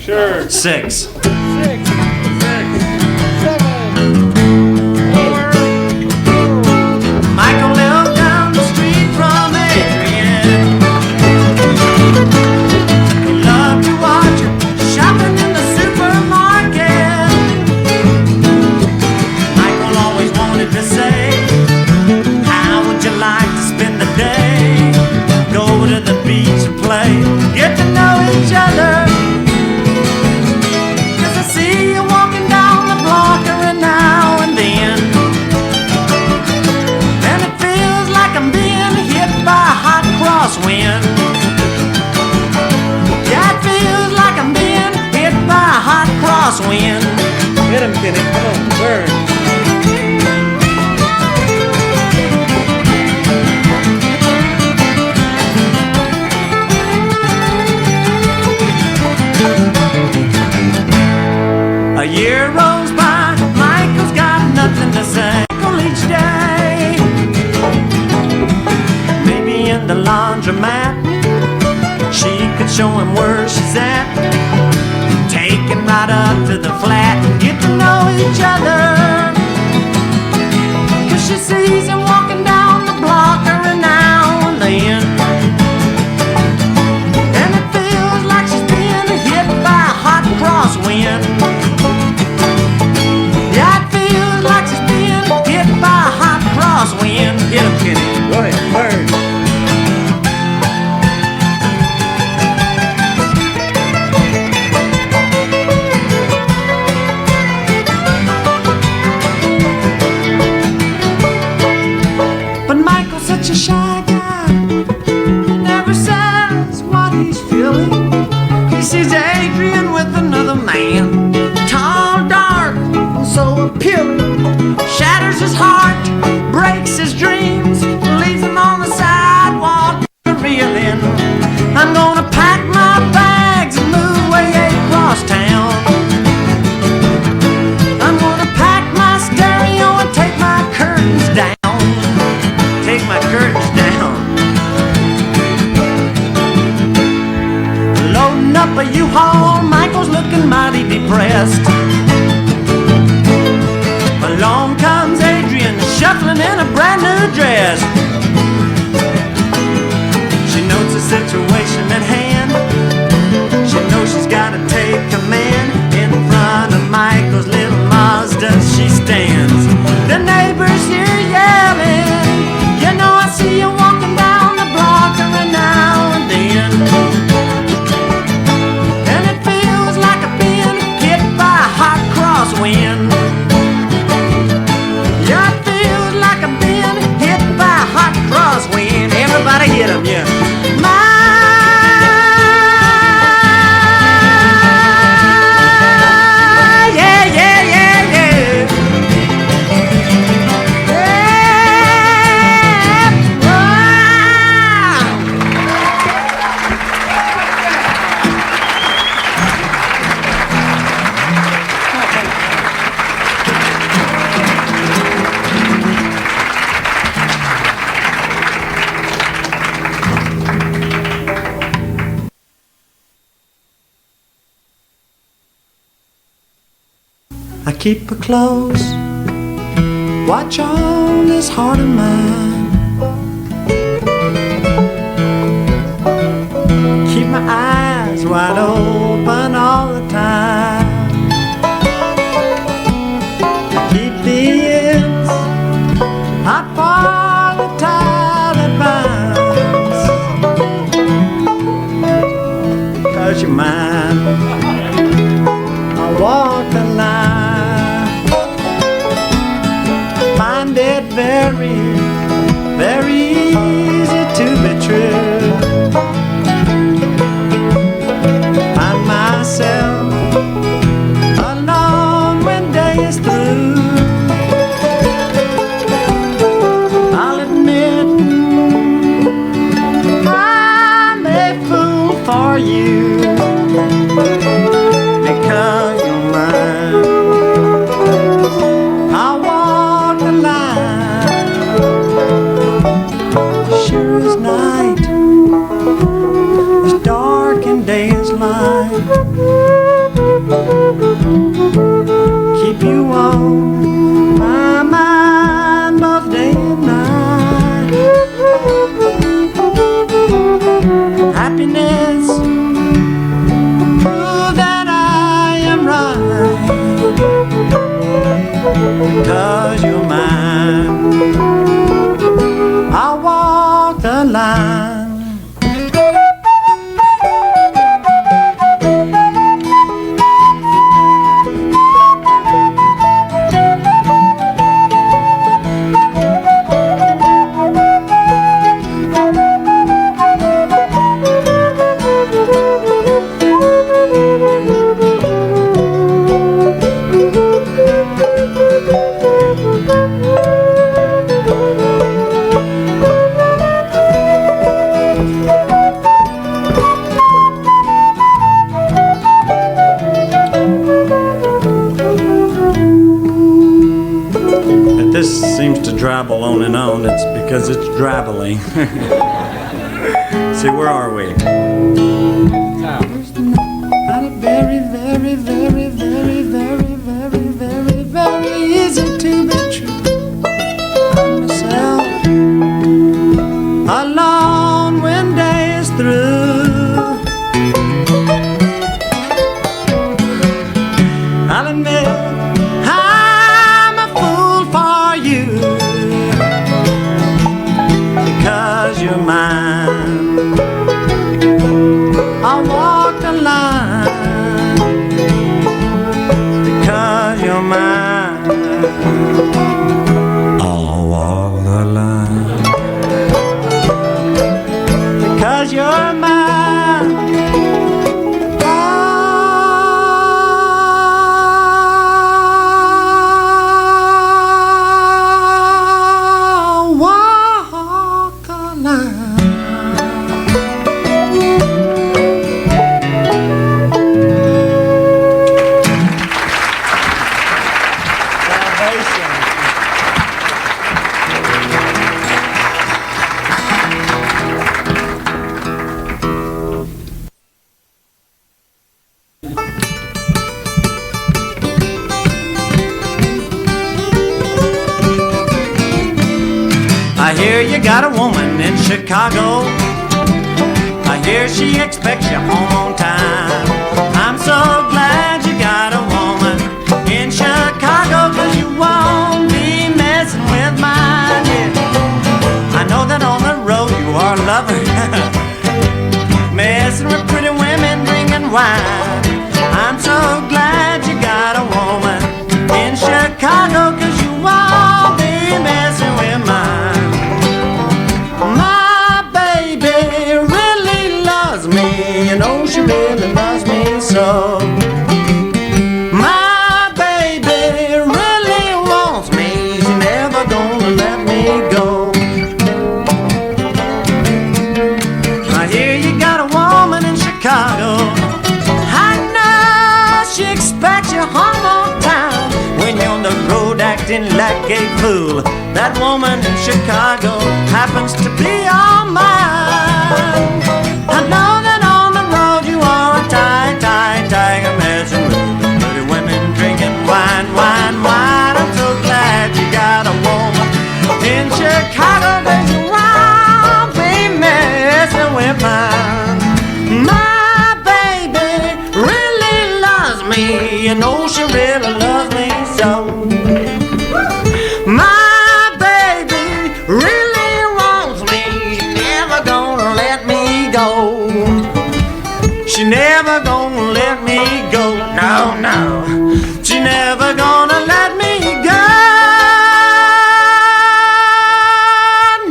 Sure. 6. 6, 6, 7, 4. Michael lived down the street from Adrian. He loved to watch her shopping in the supermarket. Michael always wanted to say, how would you like to spend the day? Go to the beach and play, get to know each other. Cause I see you walking down the block every now and then, and it feels like I'm being hit by a hot crosswind. Yeah, it feels like I'm being hit by a hot crosswind. Hit him, Kenny. Come on, burn. A year rolls by, Michael's got nothing to say. Michael each day, maybe in the laundromat, she could show him where she's at. Take him right up to the flat and get to know each other. Cause she sees him walking down the block every now and then, and it feels like she's being hit by a hot crosswind. Wind. Get him, Kenny. Go ahead, burn. But Michael's such a shy guy, he never says what he's feeling. He sees Adrian with another man, tall, dark, and so appealing. Shatters his heart, breaks his dreams, leaves him on the sidewalk reeling. I'm gonna pack my bags and move way across town. I'm gonna pack my stereo and take my curtains down. Take my curtains down. Loading up a U-Haul, Michael's looking mighty depressed. Along comes Adrian, shuffling in a brand new dress. She knows the situation at hand. She knows she's gotta take command. In front of Michael's little Mazda she stands. The neighbors hear yelling, you know I see you walking down the block every now and then, and it feels like I'm being hit by a hot crosswind. Everybody hit him, yeah. Yeah, yeah, yeah, yeah. Yeah. Wow. I keep a close watch on this heart of mine. Keep my eyes wide open all the time. Keep the ends hot for the tie that binds. 'Cause you're mine, I'll walk the line. Find it very, very easy to be true. Find myself alone when day is through. I'll admit I'm a fool for you, because you're mine. I'll walk the line, sure as night, as dark and day is light. because it's drabbling. See, where are we? Top. Not a very, very, very, very, very, very, very, very easy to be true. I'm myself alone when day is through. I'll admit I'm a fool for you because you're mine. I'll walk the line because you're mine. I'll walk the line because you're mine. I'll walk the line. I hear you got a woman in Chicago. I hear she expects you home on time. I'm so glad you got a woman in Chicago, 'cause you won't be messing with mine. Yeah. I know that on the road you are a lover, messing with pretty women, drinking wine. I'm so glad you got a woman in Chicago, 'cause you won't be messing with mine. My baby really loves me, you know she really loves me so. My baby really wants me, she's never gonna let me go. I hear you got a woman in Chicago. I know she expects you home on time. When you're on the road acting like a fool, that woman in Chicago happens to be all mine. I know that on the road you are a tiger messing with pretty women, drinking wine, wine, wine. I'm so glad you got a woman in Chicago, 'cause you won't be messing with mine. My baby really loves me, you know she really loves me so. My baby really wants me, she never gonna let me go. She never gonna let me go, no, no. She never gonna let me go.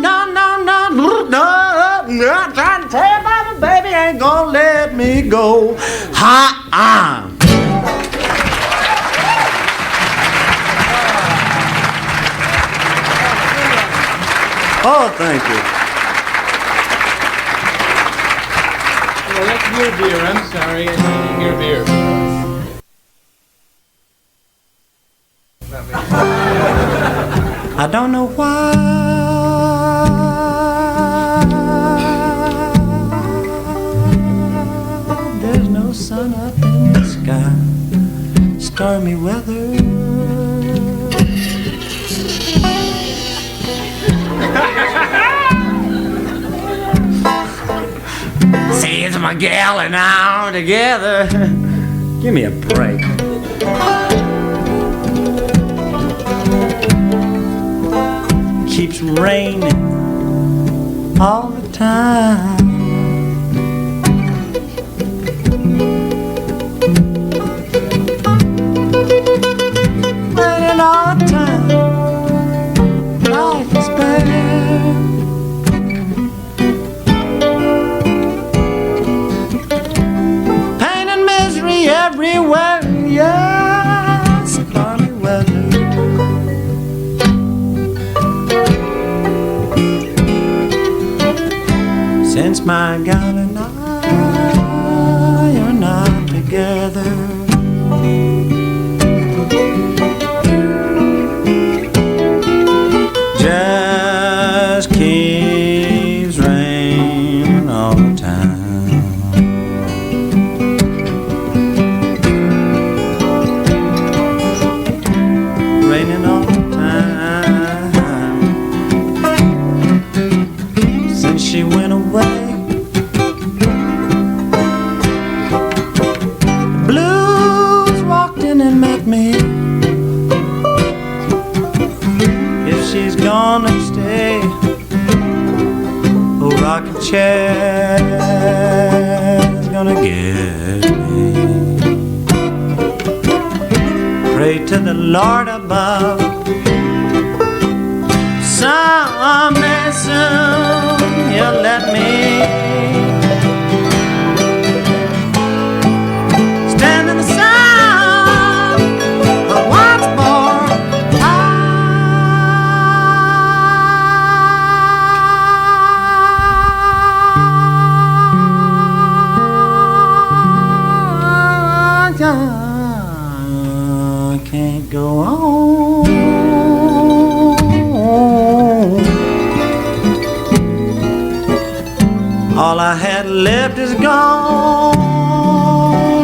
No, no, no, no, no, no. I'm trying to tell you about my baby ain't gonna let me go. Ha-ah. Oh, thank you. Well, that's your beer. I'm sorry. I didn't your beer. I don't know why there's no sun up in the sky. Stormy weather. See, it's my gal and I together. Give me a break. Keeps raining all the time. Raining all the time. Life is bad. Pain and misery everywhere. Yes, stormy weather. Since my gal and I are not together. Just she went away. The blues walked in and met me. If she's gonna stay, a rocking chair's gonna get me. Pray to the Lord above, someday soon He'll let me stand in the sun once more. I can't go on. All I had left is gone,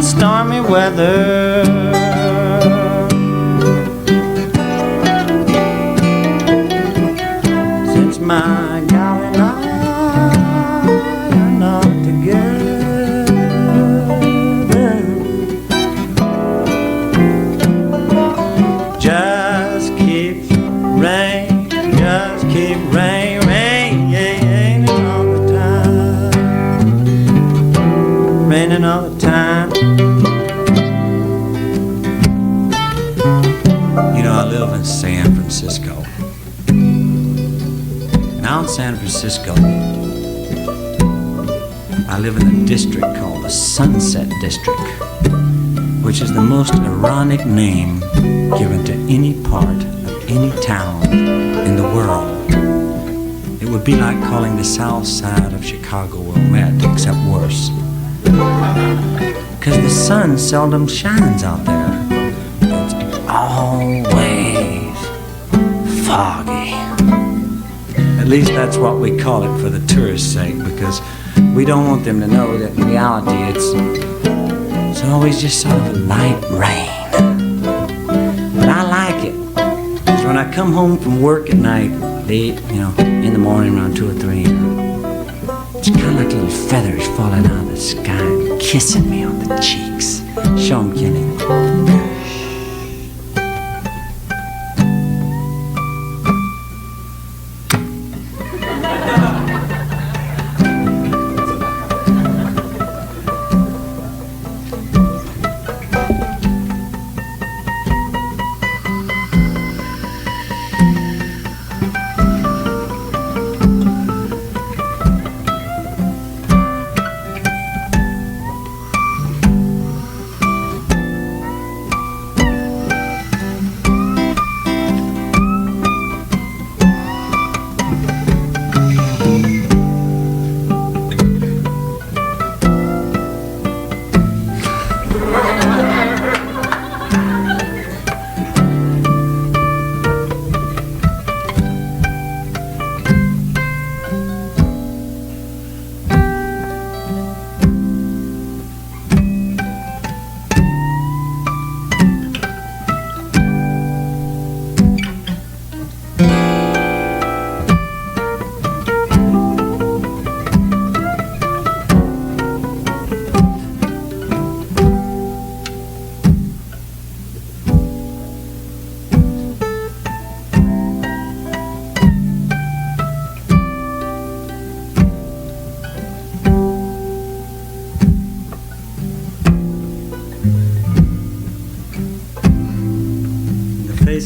stormy weather. Since my gal and I are not together, just keep rain, just keep rain, raining all the time, raining all the time. You know, I live in San Francisco. Now in San Francisco, I live in a district called the Sunset District, which is the most ironic name given to any part of any town in the world. It would be like calling the south side of Chicago Wilmette, except worse. Because the sun seldom shines out there. It's always foggy. At least that's what we call it for the tourists' sake, because we don't want them to know that in reality it's always just sort of a light rain. But I like it, because when I come home from work at night, late, in the morning around 2 or 3, it's kind of like little feathers falling out of the sky and kissing me on the cheeks. Show 'em, Kenny.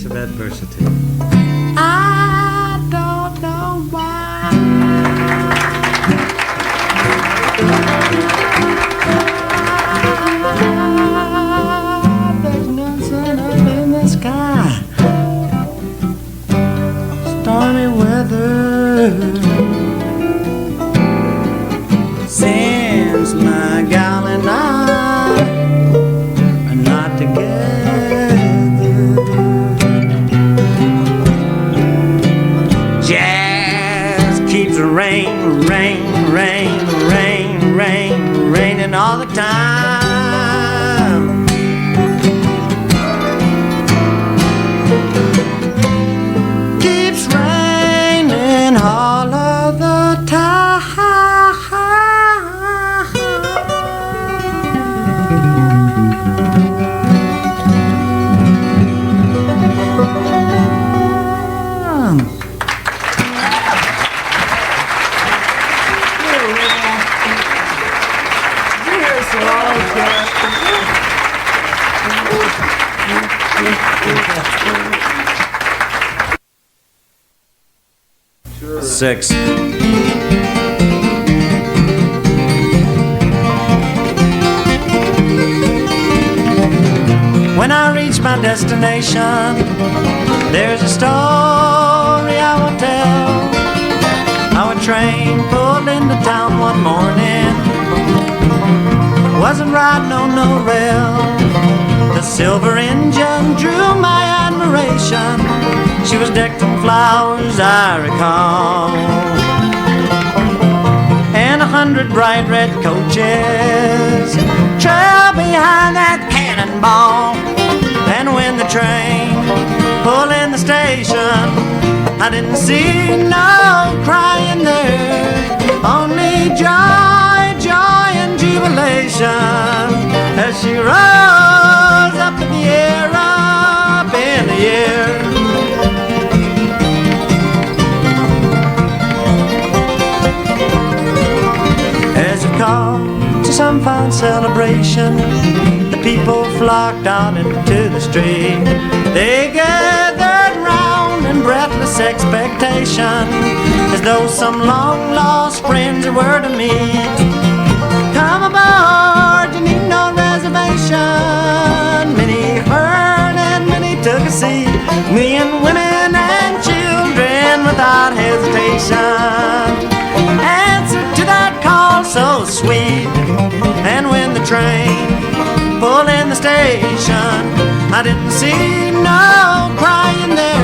Of adversity. I don't know why. There's no sun up in the sky. Stormy weather. Since my gal and I are not together. Raining all the time. Keeps raining all of the time. Six. When I reach my destination, there's a story I will tell. How a train pulled into town one morning, wasn't riding on no rail. The silver engine drew my admiration. She was decked in flowers, I recall, and 100 bright red coaches trailed behind that cannonball. And when the train pulled in the station, I didn't see no crying there, only joy, joy and jubilation as she rose up in the air, up in the air. As it called to some fine celebration, the people flocked out into the street. They gathered round in breathless expectation, as though some long-lost friends were to meet. Come aboard, you need no reservation. Many heard and many took a seat, men, women, and children without hesitation answered to that call so sweet. And when the train pulled in the station, I didn't see no crying there,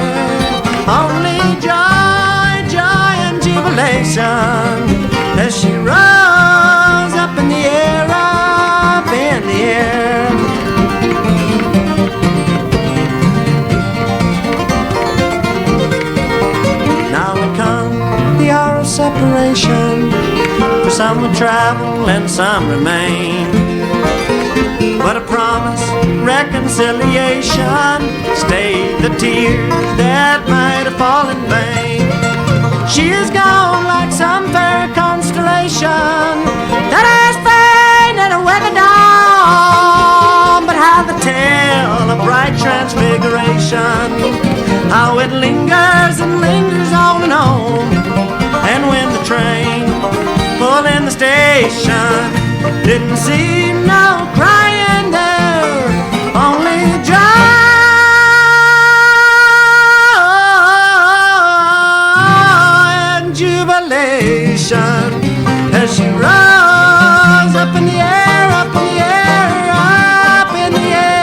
only joy, joy and jubilation as she rose up in the air, up in the air. Now would come the hour of separation, for some would travel and some remain. But a promise, reconciliation, stayed the tears that might have fallen in vain. She is gone like some fair constellation that has faded away the dawn. But how the tale of bright transfiguration, how it lingers and lingers on and on. And when the train pulled in the station, didn't see no crying there, only joy and jubilation as she rose up in the air, up in the air, up in the air.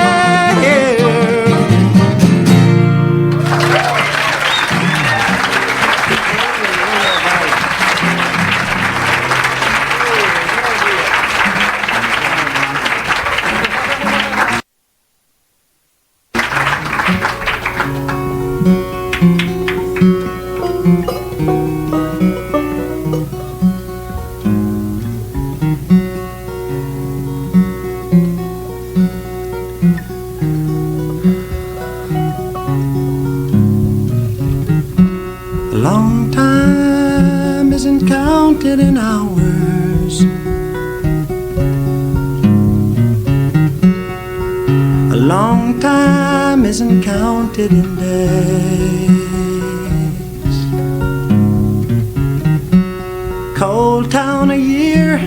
A long time isn't counted in hours, a long time isn't counted in days. Cold town a year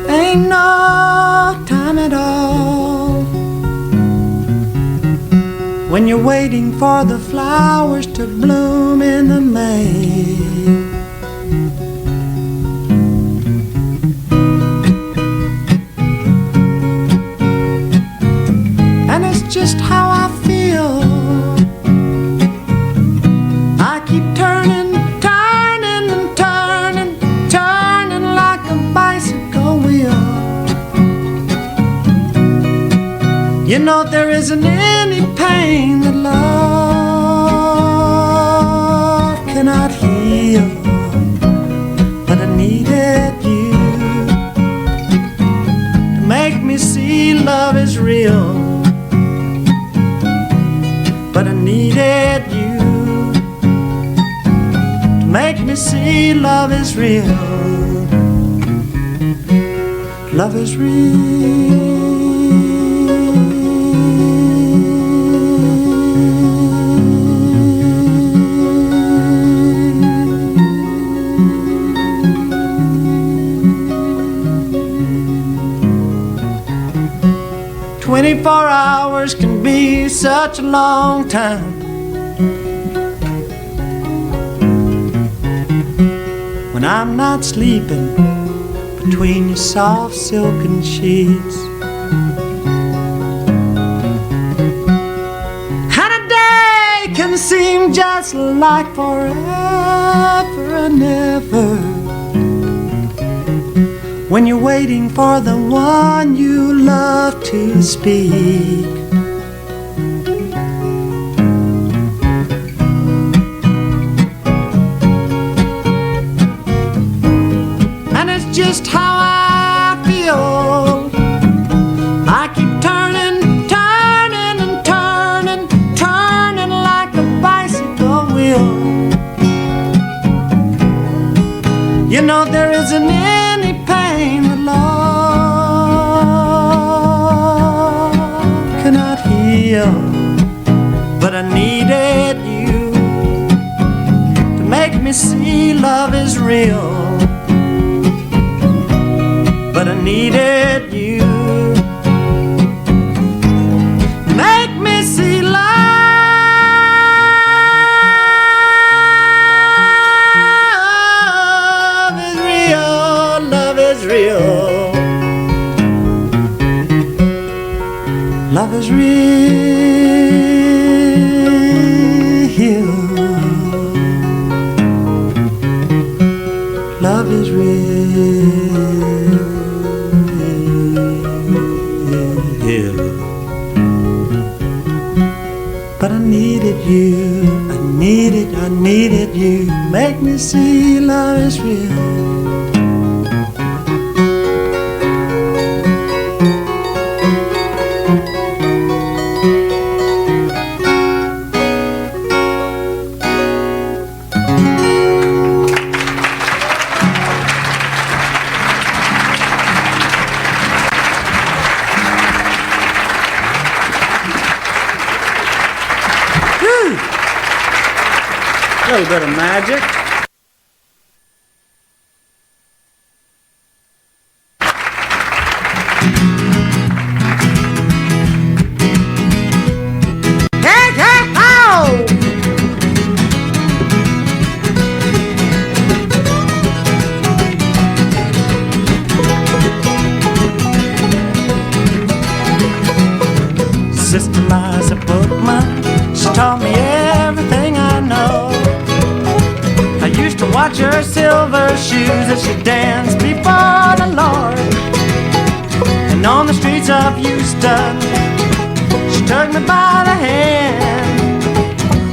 ain't no time at all, when you're waiting for the flowers to bloom in the May. And it's just how I feel. I keep turning, turning and turning, turning like a bicycle wheel. You know there isn't any pain that love cannot heal, but I needed you to make me see love is real. But I needed you to make me see love is real. Love is real. 24 hours can be such a long time. When I'm not sleeping between your soft silken sheets, and a day can seem just like forever and ever, when you're waiting for the one you love to speak. And it's just how I feel. I keep turning, turning and turning, turning like a bicycle wheel. You know there isn't any pain that love cannot heal, but I needed you to make me see love is real. But I needed you to make me see love is real. Love is real. Love is real. Love is real. But I needed you, I needed you, make me see love is real. A little bit of magic. Hey, hey, ho! Sister Liza Bookman, she taught me everything I know. I used to watch her silver shoes as she danced before the Lord. And on the streets of Houston, she took me by the hand.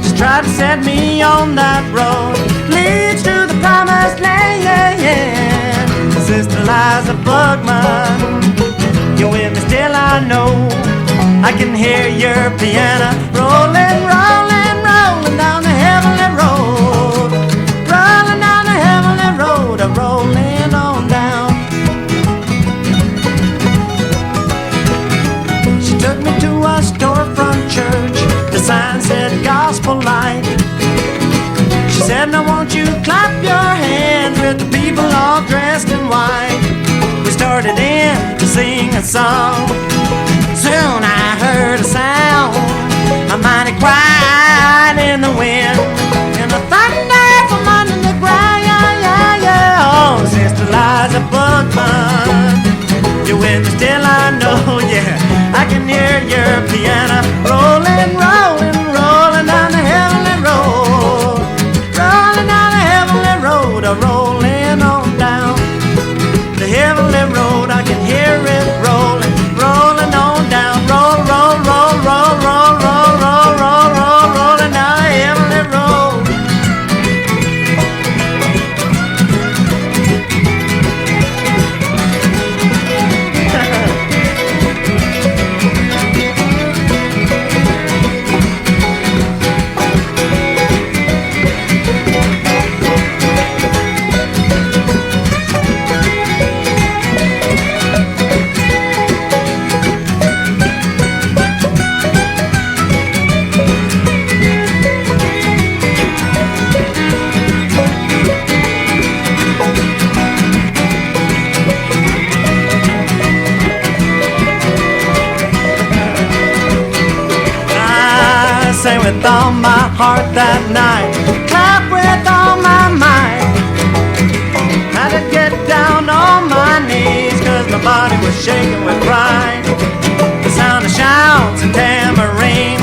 She tried to set me on that road leads to the promised land. Sister Liza Bookman, you're with me still, I know. I can hear your piano rolling, rolling, rolling down the heavenly road. Rolling down the heavenly road, rolling on down. She took me to a storefront church. The sign said gospel light. She said, now won't you clap your hands with the people all dressed in white. We started in to sing a song. Soon I heard a sound, a mighty quiet in the wind, and the thunder from under the ground. Oh, Sister Liza Bookman, you're with me still, I know, yeah. I can hear your piano rolling, rolling, rolling down the heavenly road. Rolling down the heavenly road, rolling on down the heavenly road. I can hear it rolling, rolling on down. Roll, roll, roll, roll, roll, roll, roll, roll, roll, rolling down the heavenly road. all my heart that night, clap with all my might. Had to get down on my knees, 'cause my body was shaking with pride. The sound of shouts and tambourine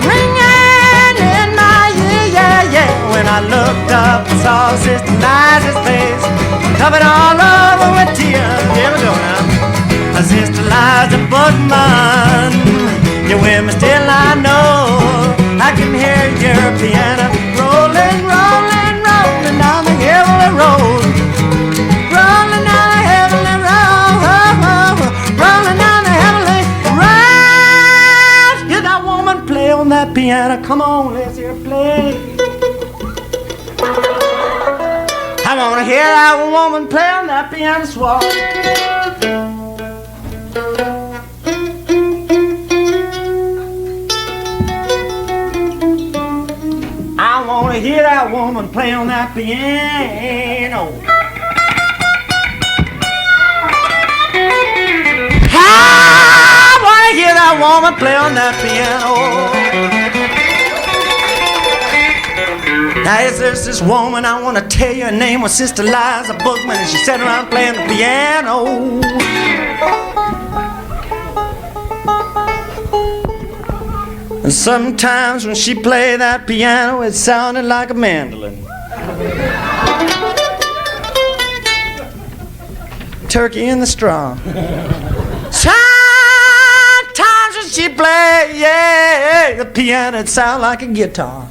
ringing in my ear, yeah, yeah. When I looked up and saw Sister Liza's face, covered all over with tears. Here we go now. Sister Liza Bookman, you're with me still, I know. I can hear your piano rolling, rolling, rolling down the heavenly road. Rolling down the heavenly road, rolling down the heavenly road. Hear that woman play on that piano. Come on, let's hear her play. I wanna hear that woman play on that piano swell. I wanna hear that woman play on that piano. I wanna hear that woman play on that piano. Now there's this woman, I wanna tell you her name was Sister Liza Bookman, and she sat around playing the piano. And sometimes when she played that piano, it sounded like a mandolin. Turkey in the straw. Sometimes when she played, yeah, the piano, it sounded like a guitar.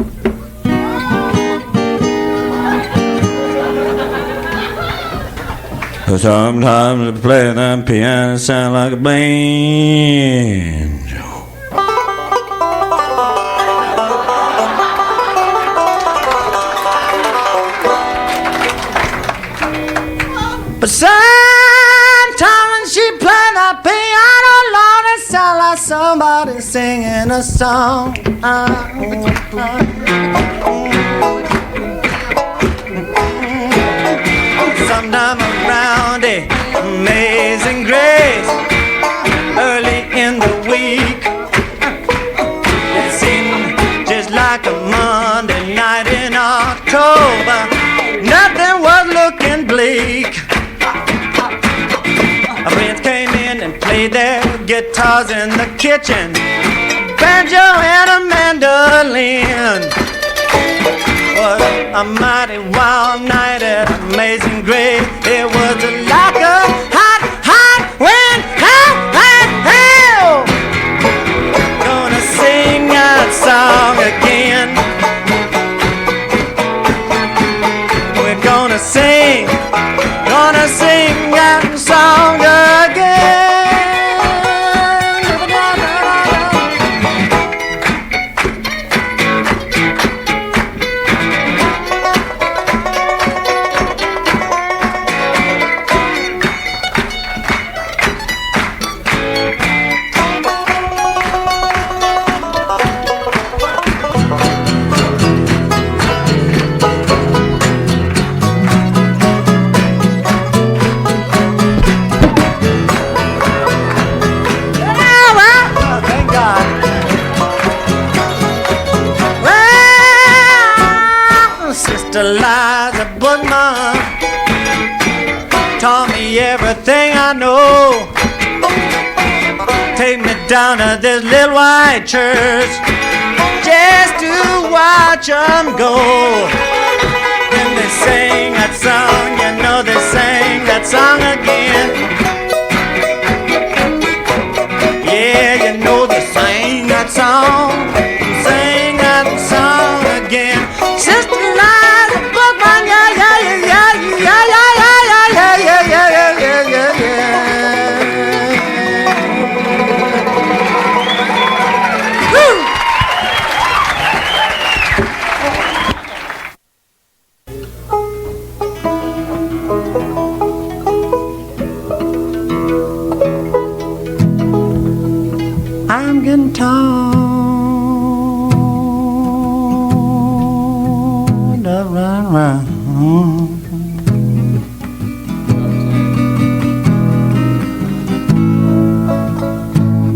Sometimes when she played that piano, it sounded like a banjo. But sometimes when she played that piano, Lord, it sounded like somebody singing a song. Sometime around the Amazing Grace, early in the week, it seemed just like a Monday night in October. Nothing was looking bleak. Friends came in and played their guitars in the kitchen, banjo and a mandolin. Was a mighty wild night at Amazing Grace. It was like a hot, hot wind, hot, hot hell. Gonna sing that song again. We're gonna sing that song again. Sister Liza Bookman taught me everything I know. Take me down to this little white church just to watch them go. When they sing that song, you know they sing that song again. Yeah, you know they sing that song again. Sister Liza Bookman, yeah, yeah, yeah, yeah, yeah, yeah, yeah, yeah, yeah, yeah, yeah, yeah, yeah. Woo! I'm getting tired of running around.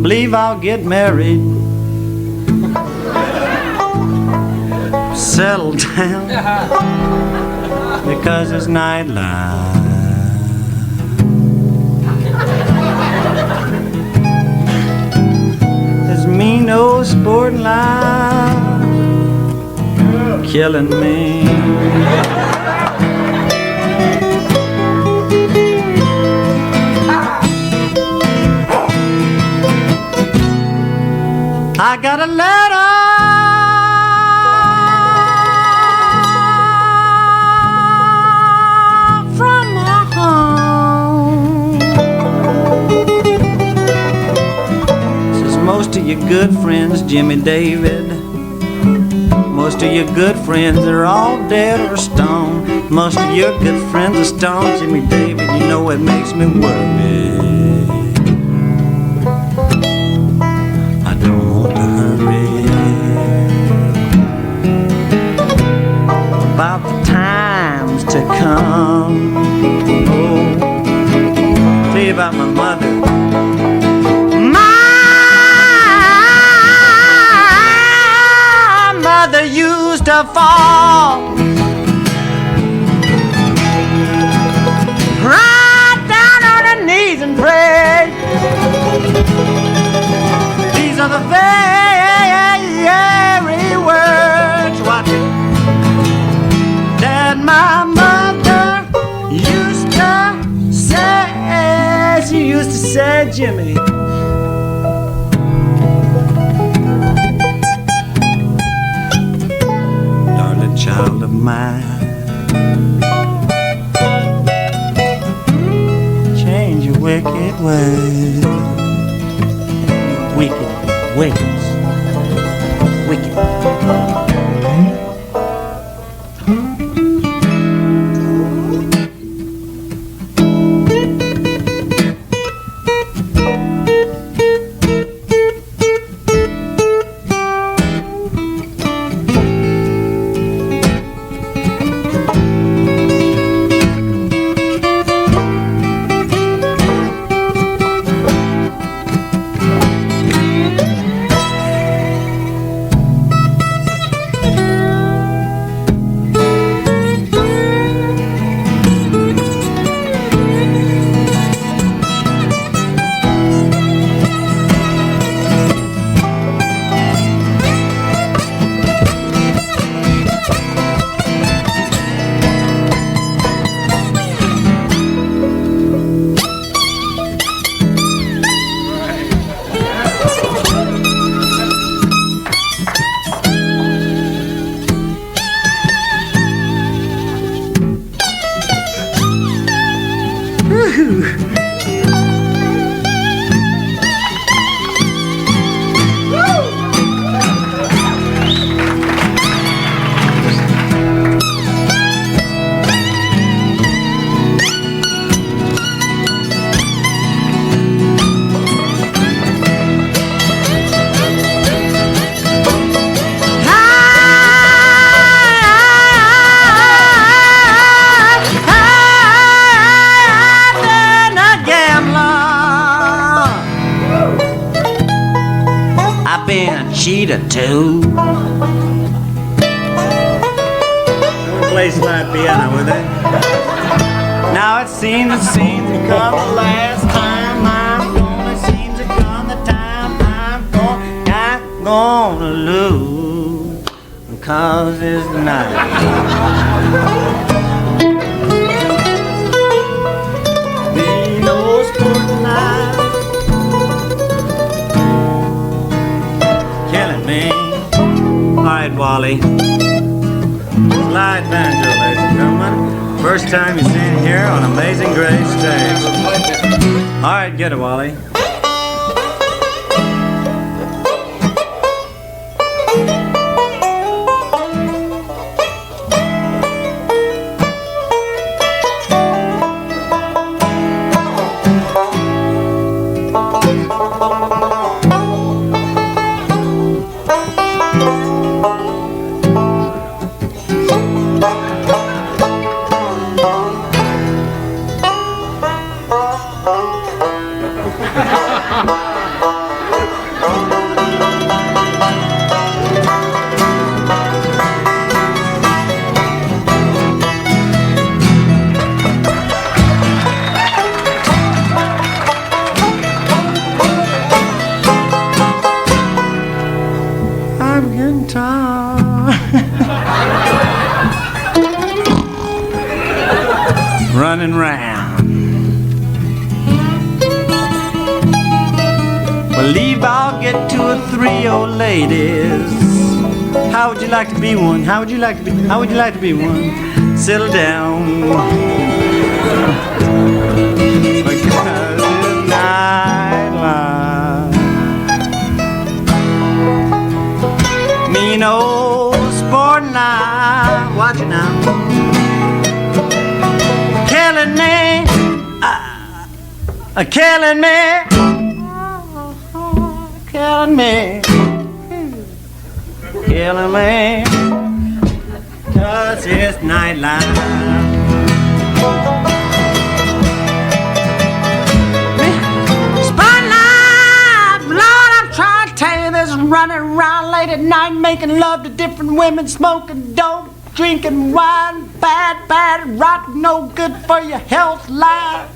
Believe I'll get married settle down because it's nightlife. This mean old sporting life killing me. I got a letter from my home. Says most of your good friends, Jimmy David, most of your good friends are all dead or stoned. Most of your good friends are stoned, Jimmy David. You know it makes me worry. About the times to come. Oh, tell you about my mother. My mother used to fall right down on her knees and pray. These are the very words. Watch it. That my mother used to say. She used to say, Jimmy, darling child of mine, change your wicked ways. Wicked ways. Wicked. Cheetah too. Play slide piano with it. Now it seems to come the last time I'm gonna. It seems to come the time I'm gonna lose, because it's night. Be no sport night. Alright, Wally. Slide banjo, ladies and gentlemen. First time you've seen it here on Amazing Grace stage. Alright, get it, Wally. running round. Well, leave, I'll get to a 3 old ladies. How would you like to be one? How would you like to be? How would you like to be one? Settle down. Because it's nightlife. Mean old sporting eye. Watch it now. Killing me. Killing me. Killing me. Killing me. 'Cause it's nightlife. Spotlight, Lord, I'm trying to tell you this. Running around late at night, making love to different women, smoking dope, drinking wine, bad, rock, no good for your health life.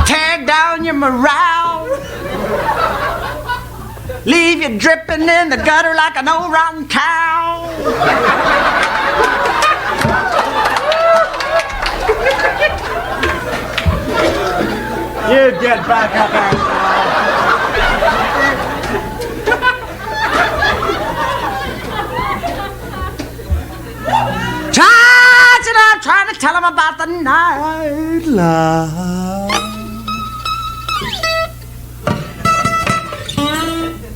Tear down your morale. Leave you dripping in the gutter like an old rotten cow. You get back up there. I'm trying to tell him about the nightlife.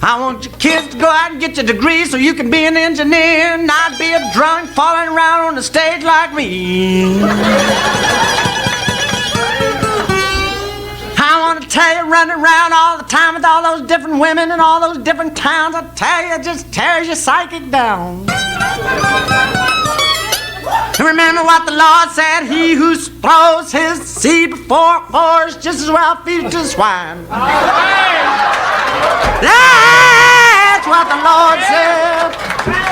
I want your kids to go out and get your degree so you can be an engineer, not be a drunk falling around on the stage like me. I want to tell you, running around all the time with all those different women in all those different towns, I tell you, it just tears your psychic down. And remember what the Lord said, he who throws his seed before horse just as well feeds to swine. That's what the Lord said.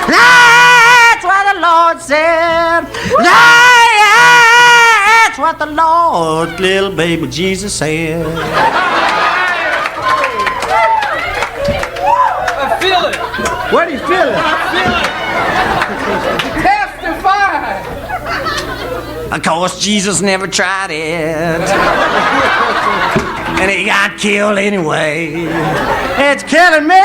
That's what the Lord said. That's what the Lord, little baby Jesus said. I feel it. What do you feel it? I feel it. Testify. Of course, Jesus never tried it. And he got killed anyway. It's killing me.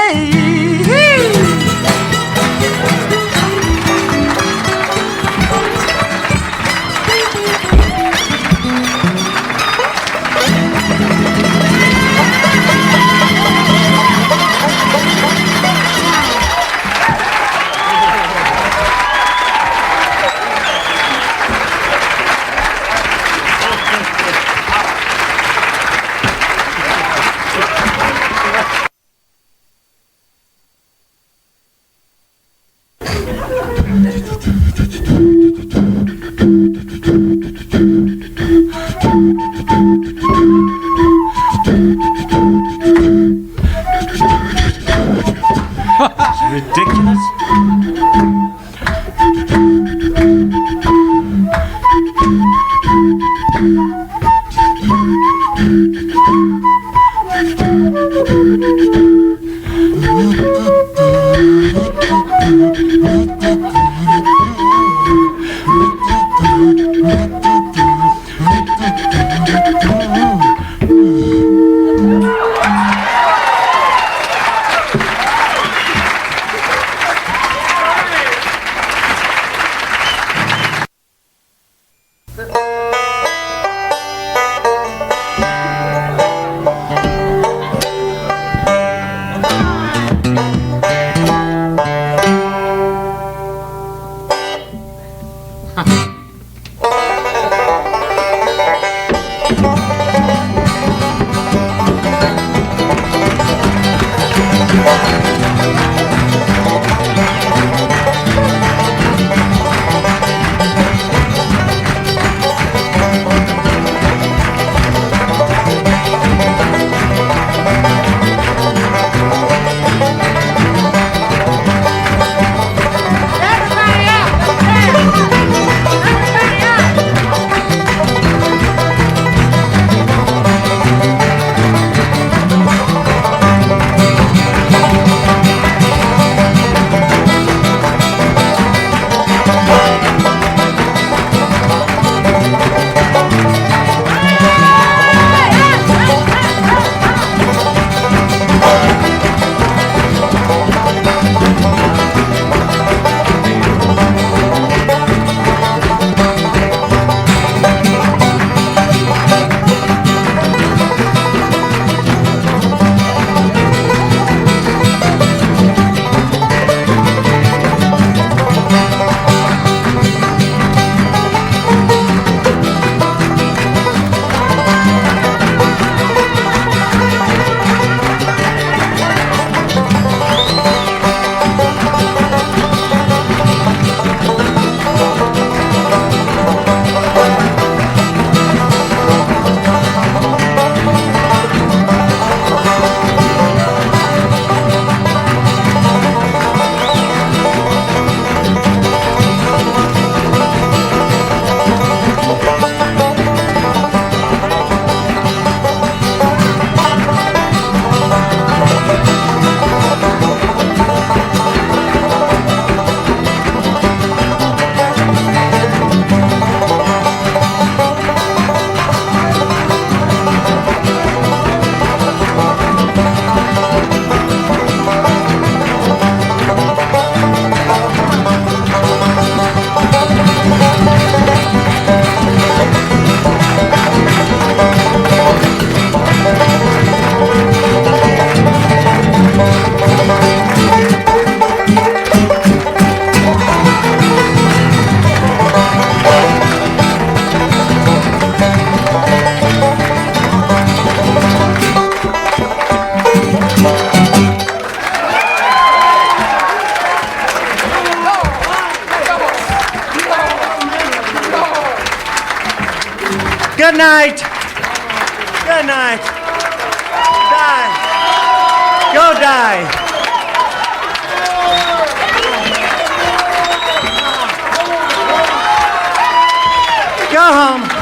Ridiculous. Good night. Good night. Die. Go die. Go home.